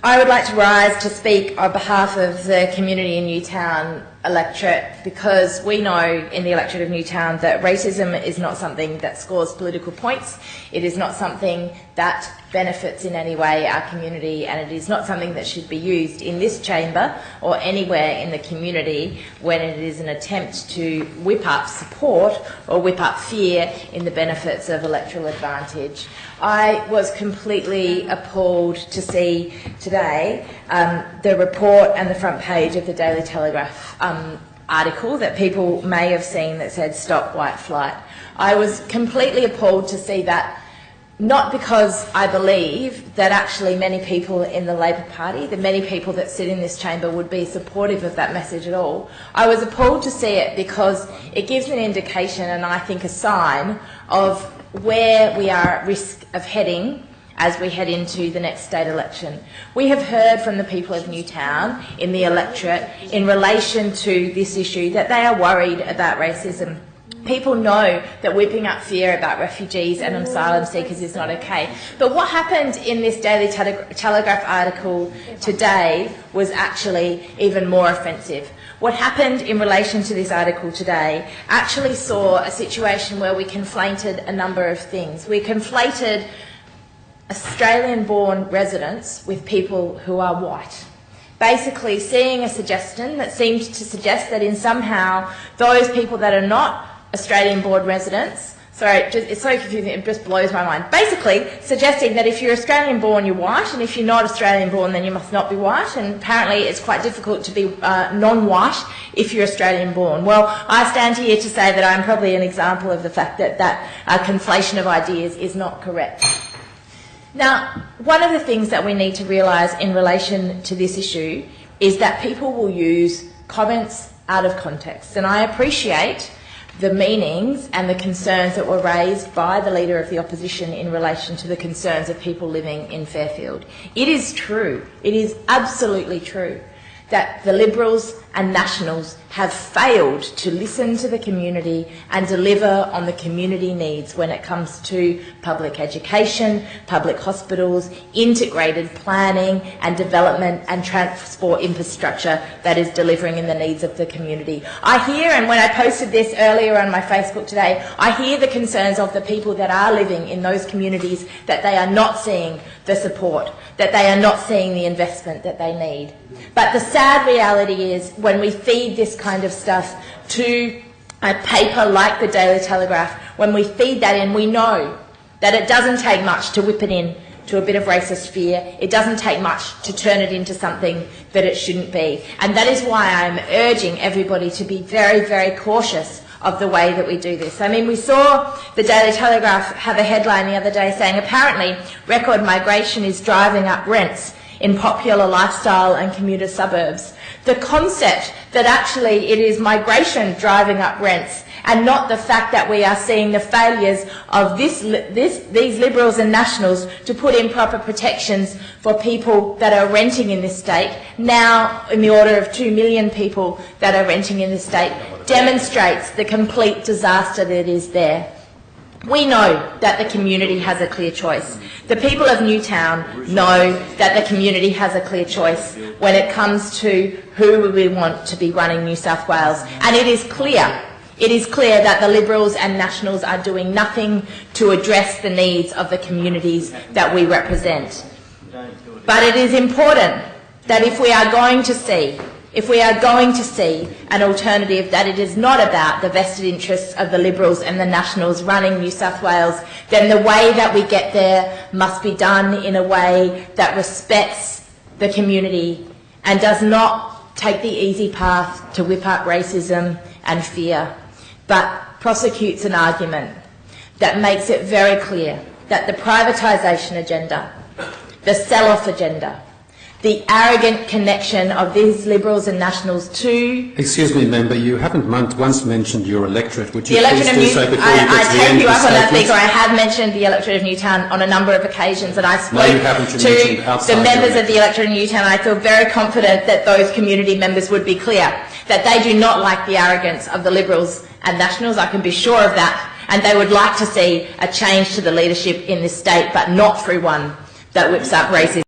I would like to rise to speak on behalf of the community in Newtown electorate, because we know in the electorate of Newtown that racism is not something that scores political points. It is not something that benefits in any way our community, and it is not something that should be used in this chamber or anywhere in the community when it is an attempt to whip up support or whip up fear in the benefits of electoral advantage. I was completely appalled to see today the report and the front page of the Daily Telegraph article that people may have seen that said "Stop White Flight." I was completely appalled to see that, not because I believe that actually many people in the Labor Party, the many people that sit in this chamber, would be supportive of that message at all. I was appalled to see it because it gives an indication, and I think a sign, of where we are at risk of heading as we head into the next state election. We have heard from the people of Newtown in the electorate in relation to this issue that they are worried about racism. People know that whipping up fear about refugees and asylum seekers is not okay. But what happened in this Daily Telegraph article today was actually even more offensive. What happened in relation to this article today actually saw a situation where we conflated a number of things. We conflated Australian-born residents with people who are white. Basically seeing a suggestion that seemed to suggest that in somehow those people that are not Australian-born residents, sorry, it's so confusing, it just blows my mind. Basically suggesting that if you're Australian-born, you're white, and if you're not Australian-born, then you must not be white, and apparently it's quite difficult to be non-white if you're Australian-born. Well, I stand here to say that I'm probably an example of the fact that that conflation of ideas is not correct. Now, one of the things that we need to realise in relation to this issue is that people will use comments out of context, and I appreciate the meanings and the concerns that were raised by the Leader of the Opposition in relation to the concerns of people living in Fairfield. It is true, it is absolutely true, that the Liberals and Nationals have failed to listen to the community and deliver on the community needs when it comes to public education, public hospitals, integrated planning and development and transport infrastructure that is delivering in the needs of the community. I hear, and when I posted this earlier on my Facebook today, I hear the concerns of the people that are living in those communities that they are not seeing the support, that they are not seeing the investment that they need. But the sad reality is, when we feed this kind of stuff to a paper like the Daily Telegraph, when we feed that in, we know that it doesn't take much to whip it in to a bit of racist fear. It doesn't take much to turn it into something that it shouldn't be. And that is why I'm urging everybody to be very, very cautious of the way that we do this. I mean, we saw the Daily Telegraph have a headline the other day saying apparently record migration is driving up rents in popular lifestyle and commuter suburbs. The concept that actually it is migration driving up rents and not the fact that we are seeing the failures of these Liberals and Nationals to put in proper protections for people that are renting in this state, now in the order of 2 million people that are renting in this state, demonstrates the complete disaster that is there. We know that the community has a clear choice. The people of Newtown know that the community has a clear choice when it comes to who we want to be running New South Wales. And it is clear that the Liberals and Nationals are doing nothing to address the needs of the communities that we represent. But it is important that if we are going to see an alternative, that it is not about the vested interests of the Liberals and the Nationals running New South Wales, then the way that we get there must be done in a way that respects the community and does not take the easy path to whip up racism and fear, but prosecutes an argument that makes it very clear that the privatisation agenda, the sell-off agenda, the arrogant connection of these Liberals and Nationals to... Excuse me, member, you haven't once mentioned your electorate. Would you please do so before you get to the end of the I take you up on that, statement? Speaker. I have mentioned the electorate of Newtown on a number of occasions, and I spoke to the members of the electorate of Newtown. I feel very confident that those community members would be clear that they do not like the arrogance of the Liberals and Nationals. I can be sure of that. And they would like to see a change to the leadership in this state, but not through one that whips up racism.